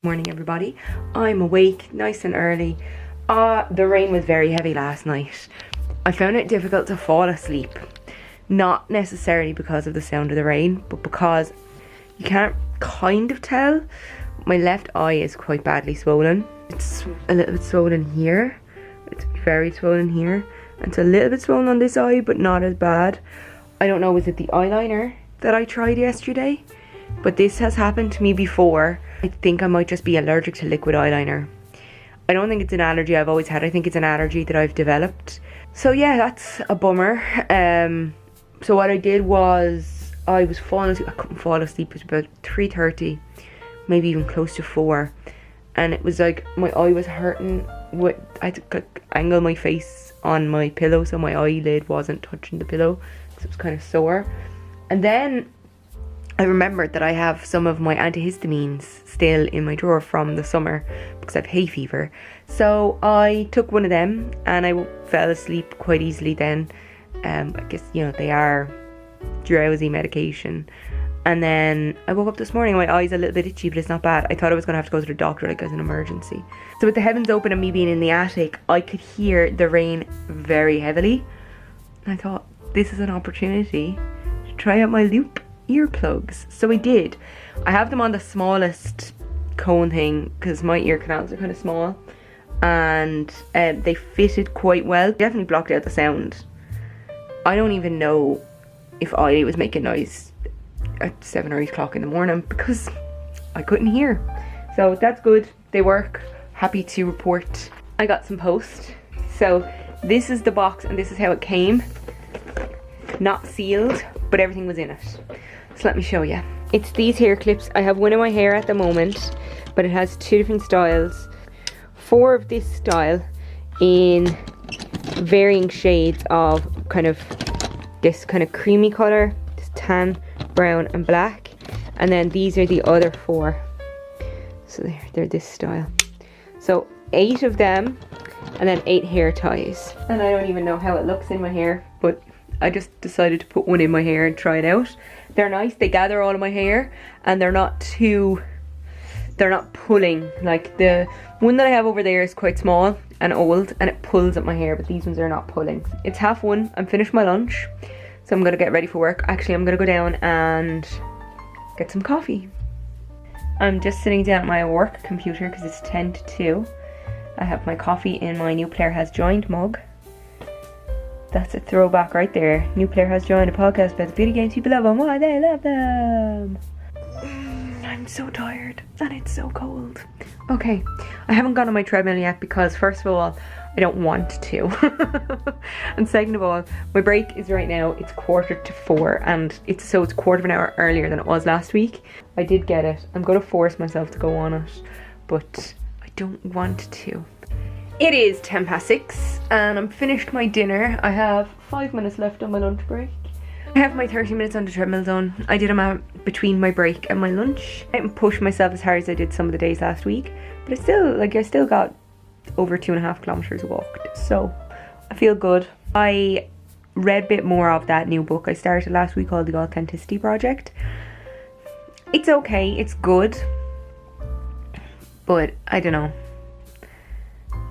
Morning everybody, I'm awake nice and early. The rain was very heavy last night. I found it difficult to fall asleep, not necessarily because of the sound of the rain, but because you can't kind of tell, my left eye is quite badly swollen. It's a little bit swollen here, it's very swollen here, and it's a little bit swollen on this eye but not as bad. I don't know, was it the eyeliner that I tried yesterday? But this has happened to me before. I think I might just be allergic to liquid eyeliner. I don't think it's an allergy I've always had. I think it's an allergy that I've developed. So yeah, that's a bummer. So what I did was I was falling asleep. I couldn't fall asleep. It was about 3:30, maybe even close to 4. And it was like my eye was hurting. I had to angle my face on my pillow so my eyelid wasn't touching the pillow. So it was kind of sore. And then I remembered that I have some of my antihistamines still in my drawer from the summer because I have hay fever. So I took one of them and I fell asleep quite easily then. I guess, you know, they are drowsy medication. And then I woke up this morning, my eye's a little bit itchy, but it's not bad. I thought I was going to have to go to the doctor like as an emergency. So with the heavens open and me being in the attic, I could hear the rain very heavily. And I thought, this is an opportunity to try out my loop earplugs. So I did. I have them on the smallest cone thing because my ear canals are kind of small, and they fitted quite well. Definitely blocked out the sound. I don't even know if I was making noise at 7 or 8 o'clock in the morning because I couldn't hear. So that's good. They work. Happy to report. I got some post. So this is the box and this is how it came. Not sealed, but everything was in it. So let me show you. It's these hair clips. I have one in my hair at the moment, but it has 2 different styles. 4 of this style in varying shades of kind of this kind of creamy color, this tan, brown and black. And then these are the other 4. So they're this style. So 8 of them and then 8 hair ties. And I don't even know how it looks in my hair, but I just decided to put one in my hair and try it out. They're nice, they gather all of my hair and they're not pulling. Like the one that I have over there is quite small and old and it pulls at my hair, but these ones are not pulling. It's 1:30, I'm finished my lunch, so I'm gonna get ready for work. Actually, I'm gonna go down and get some coffee. I'm just sitting down at my work computer because it's 10 to 2. I have my coffee in my New Player Has Joined mug. That's a throwback right there. New Player Has Joined, a podcast about the video games people love and why they love them. I'm so tired and it's so cold. Okay, I haven't gone on my treadmill yet because first of all, I don't want to. And second of all, my break is right now, it's 3:45 and it's quarter of an hour earlier than it was last week. I did get it. I'm going to force myself to go on it, but I don't want to. It is 6:10 and I'm finished my dinner. I have 5 minutes left on my lunch break. I have my 30 minutes on the treadmill done. I did them between my break and my lunch. I didn't push myself as hard as I did some of the days last week, but I still got over 2.5 kilometers walked, so I feel good. I read a bit more of that new book I started last week called The Authenticity Project. It's okay, it's good, but I don't know.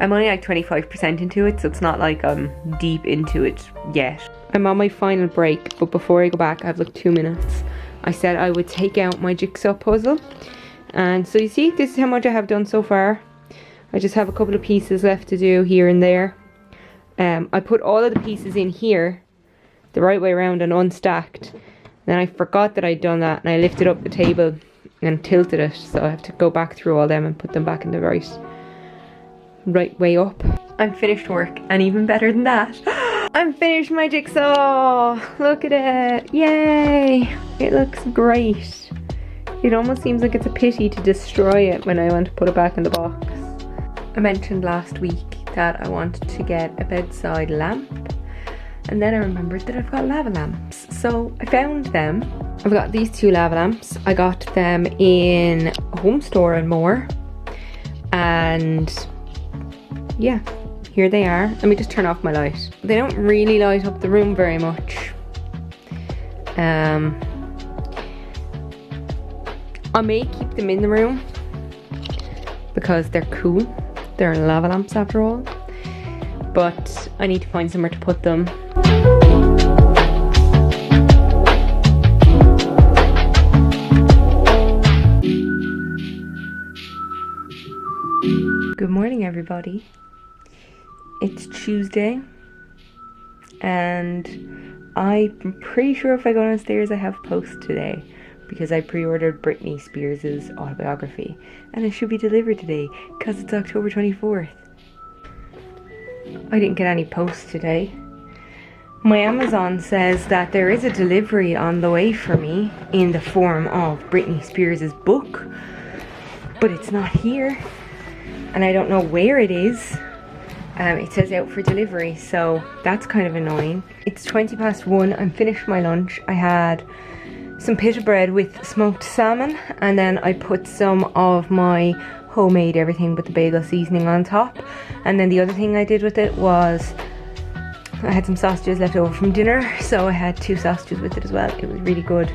I'm only like 25% into it, so it's not like I'm deep into it yet. I'm on my final break, but before I go back, I have like 2 minutes. I said I would take out my jigsaw puzzle. And so you see, this is how much I have done so far. I just have a couple of pieces left to do here and there. I put all of the pieces in here, the right way around and unstacked. Then I forgot that I'd done that, and I lifted up the table and tilted it. So I have to go back through all them and put them back in the right way up. I'm finished work, and even better than that, I'm finished my jigsaw. Look at it, yay! It looks great. It almost seems like it's a pity to destroy it when I want to put it back in the box. I mentioned last week that I wanted to get a bedside lamp, and then I remembered that I've got lava lamps, so I found them. I've got these 2 lava lamps. I got them in a home store and more, and yeah, here they are. Let me just turn off my light. They don't really light up the room very much. I may keep them in the room because they're cool. They're lava lamps after all. But I need to find somewhere to put them. Good morning, everybody. It's Tuesday, and I'm pretty sure if I go downstairs I have a post today, because I pre-ordered Britney Spears' autobiography, and it should be delivered today because it's October 24th. I didn't get any post today. My Amazon says that there is a delivery on the way for me in the form of Britney Spears' book, but it's not here, and I don't know where it is. It says out for delivery, so that's kind of annoying. It's 1:20. I'm finished my lunch. I had some pita bread with smoked salmon, and then I put some of my homemade everything but the bagel seasoning on top. And then the other thing I did with it was I had some sausages left over from dinner, so I had 2 sausages with it as well. It was really good.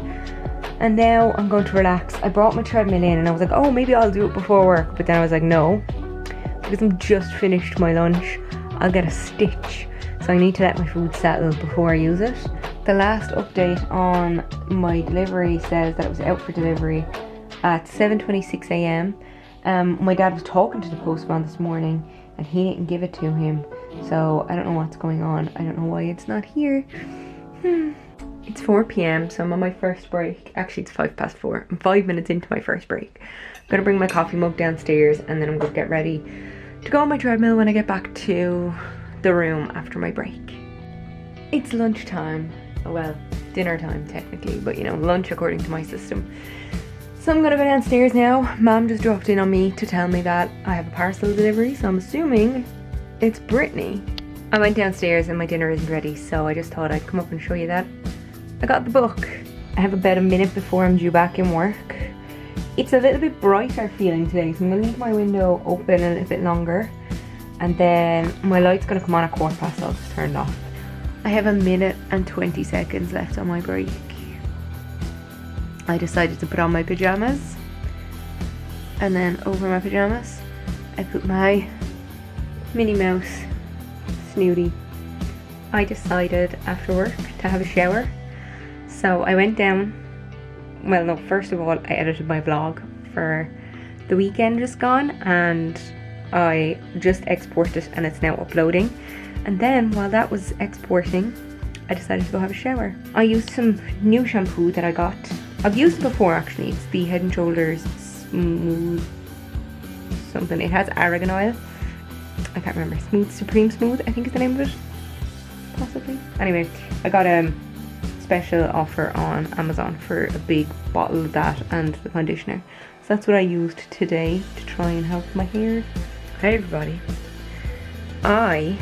And now I'm going to relax. I brought my treadmill in and I was like, oh, maybe I'll do it before work, but then I was like, no, because I'm just finished my lunch, I'll get a stitch. So I need to let my food settle before I use it. The last update on my delivery says that it was out for delivery at 7:26 a.m. My dad was talking to the postman this morning and he didn't give it to him. So I don't know what's going on. I don't know why it's not here. It's 4 p.m, so I'm on my first break. Actually, it's 4:05. I'm 5 minutes into my first break. I'm gonna bring my coffee mug downstairs and then I'm gonna get ready to go on my treadmill when I get back to the room after my break. It's lunchtime. Well, dinner time technically, but you know, lunch according to my system. So I'm gonna go downstairs now. Mom just dropped in on me to tell me that I have a parcel delivery, so I'm assuming it's Britney. I went downstairs and my dinner isn't ready, so I just thought I'd come up and show you that I got the book. I have about a minute before I'm due back in work. It's a little bit brighter feeling today, so I'm gonna leave my window open a little bit longer, and then my light's gonna come on at 1:15, so I'll just turn it off. I have 1 minute and 20 seconds left on my break. I decided to put on my pajamas, and then over my pajamas I put my Minnie Mouse snooty. I decided after work to have a shower, so I went down. Well, no, first of all I edited my vlog for the weekend just gone, and I just exported it and it's now uploading. And then while that was exporting, I decided to go have a shower. I used some new shampoo that I got. I've used it before actually. It's the Head and Shoulders Smooth something. It has argan oil. I can't remember. Supreme Smooth, I think is the name of it. Possibly. Anyway, I got a special offer on Amazon for a big bottle of that and the conditioner. So that's what I used today to try and help my hair. Hey everybody. I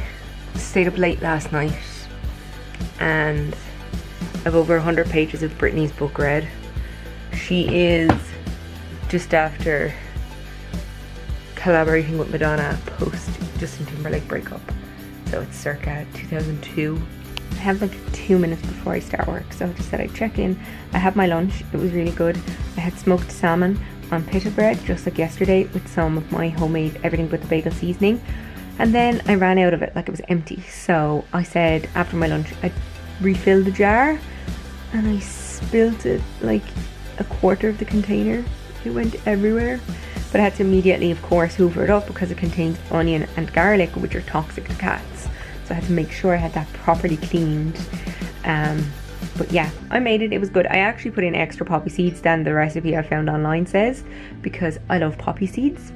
stayed up late last night and I've over 100 pages of Britney's book read. She is just after collaborating with Madonna post Justin Timberlake breakup. So it's circa 2002. I have like 2 minutes before I start work, so I just said I'd check in. I had my lunch, it was really good. I had smoked salmon on pita bread, just like yesterday, with some of my homemade everything but the bagel seasoning. And then I ran out of it, like it was empty. So I said after my lunch I'd refill the jar, and I spilt it like a quarter of the container. It went everywhere. But I had to immediately, of course, hoover it up because it contains onion and garlic, which are toxic to cats. So I had to make sure I had that properly cleaned. But yeah, I made it. It was good. I actually put in extra poppy seeds than the recipe I found online says, because I love poppy seeds.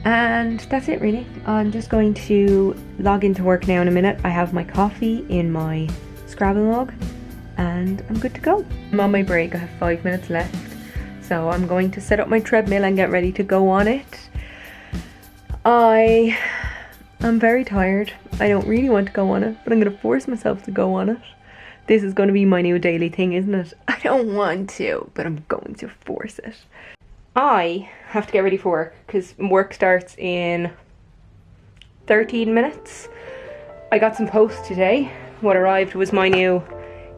And that's it really. I'm just going to log into work now in a minute. I have my coffee in my Scrabble mug and I'm good to go. I'm on my break. I have 5 minutes left. So I'm going to set up my treadmill and get ready to go on it. I'm very tired. I don't really want to go on it, but I'm going to force myself to go on it. This is going to be my new daily thing, isn't it? I don't want to, but I'm going to force it. I have to get ready for work because work starts in 13 minutes. I got some post today. What arrived was my new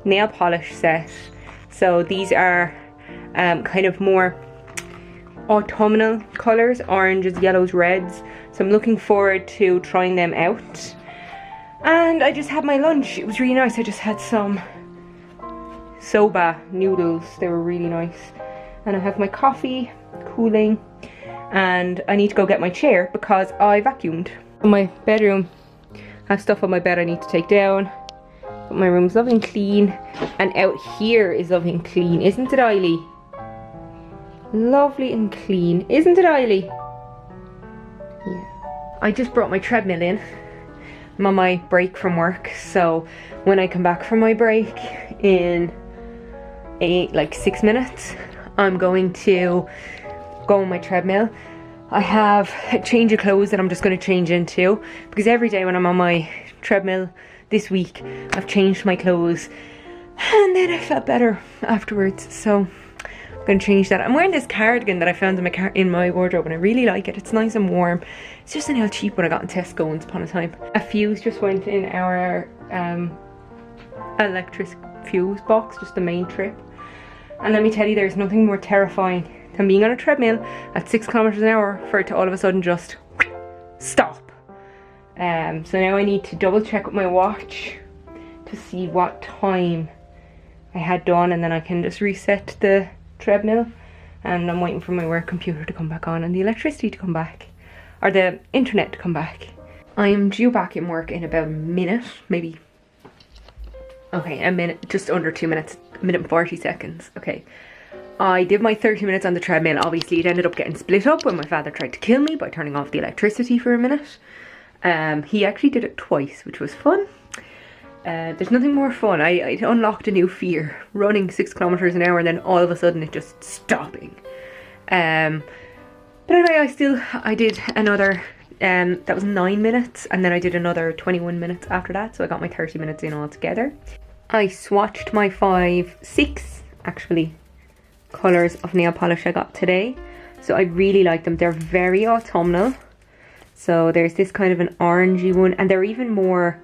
nail polish set. So these are kind of more autumnal colours, oranges, yellows, reds. So I'm looking forward to trying them out. And I just had my lunch. It was really nice. I just had some soba noodles. They were really nice. And I have my coffee cooling. And I need to go get my chair because I vacuumed. In my bedroom, I have stuff on my bed I need to take down. But my room's lovely and clean. And out here is lovely and clean. Isn't it, Eiley? Lovely and clean. Isn't it, Eiley? Yeah. I just brought my treadmill in. I'm on my break from work. So when I come back from my break in like 6 minutes, I'm going to go on my treadmill. I have a change of clothes that I'm just going to change into, because every day when I'm on my treadmill this week I've changed my clothes and then I felt better afterwards, so I'm going to change that. I'm wearing this cardigan that I found in my wardrobe and I really like it. It's nice and warm. It's just a little cheap when I got in Tesco once upon a time. A fuse just went in our electric fuse box, just the main trip. And let me tell you, there's nothing more terrifying than being on a treadmill at 6 kilometers an hour for it to all of a sudden just stop. So now I need to double check with my watch to see what time I had done, and then I can just reset the treadmill. And I'm waiting for my work computer to come back on and the electricity to come back, or the internet to come back. I am due back in work in about a minute, maybe. Okay, a minute, just under 2 minutes, a minute and 40 seconds. Okay. I did my 30 minutes on the treadmill. Obviously it ended up getting split up when my father tried to kill me by turning off the electricity for a minute. He actually did it twice, which was fun. There's nothing more fun. I unlocked a new fear. Running 6 kilometers an hour and then all of a sudden it just stopping. But anyway, I did another, that was 9 minutes, and then I did another 21 minutes after that. So I got my 30 minutes in altogether. I swatched my 6 actually colours of nail polish I got today. So I really like them. They're very autumnal. So there's this kind of an orangey one, and they're even more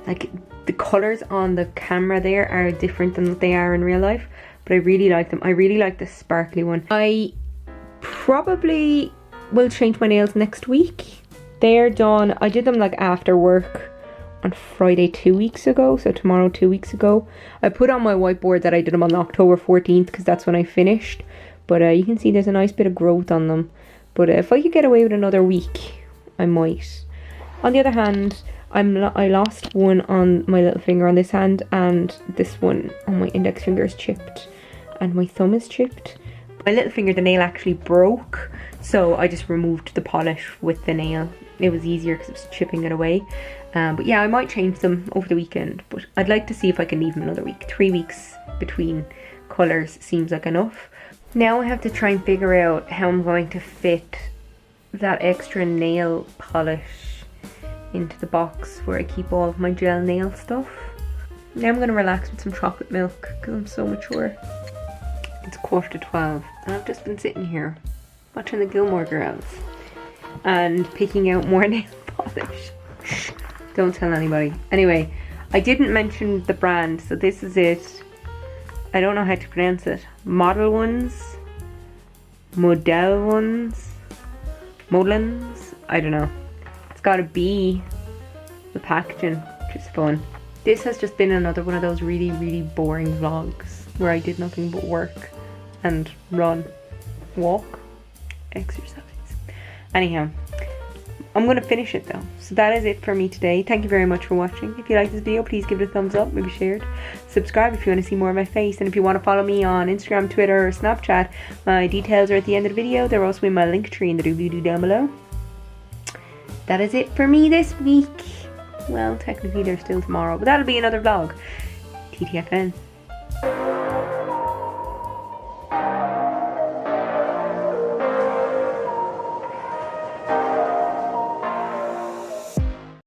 like, the colours on the camera there are different than what they are in real life, but I really like them. I really like the sparkly one. I probably will change my nails next week. They're done. I did them like after work on Friday 2 weeks ago, so tomorrow 2 weeks ago. I put on my whiteboard that I did them on October 14th because that's when I finished, but you can see there's a nice bit of growth on them. But if I could get away with another week, I might. On the other hand, I lost one on my little finger on this hand, and this one on my index finger is chipped, and my thumb is chipped. My little finger, the nail actually broke, so I just removed the polish with the nail. It was easier because it was chipping it away. But yeah, I might change them over the weekend, but I'd like to see if I can leave them another week. 3 weeks between colours seems like enough. Now I have to try and figure out how I'm going to fit that extra nail polish into the box where I keep all of my gel nail stuff. Now I'm going to relax with some chocolate milk because I'm so mature. It's 11:15 and I've just been sitting here watching the Gilmore Girls and picking out more nail polish. Shh, don't tell anybody. Anyway, I didn't mention the brand, so this is it. I don't know how to pronounce it. Model Ones, Model Ones, Molens, I don't know. It's got a B, the packaging, which is fun. This has just been another one of those really, really boring vlogs where I did nothing but work and run, walk, exercise. Anyhow, I'm going to finish it though. So that is it for me today. Thank you very much for watching. If you like this video, please give it a thumbs up, maybe share it. Subscribe if you want to see more of my face. And if you want to follow me on Instagram, Twitter, or Snapchat, my details are at the end of the video. They're also in my link tree in the doobly-doo down below. That is it for me this week. Well, technically there's still tomorrow, but that'll be another vlog. TTFN.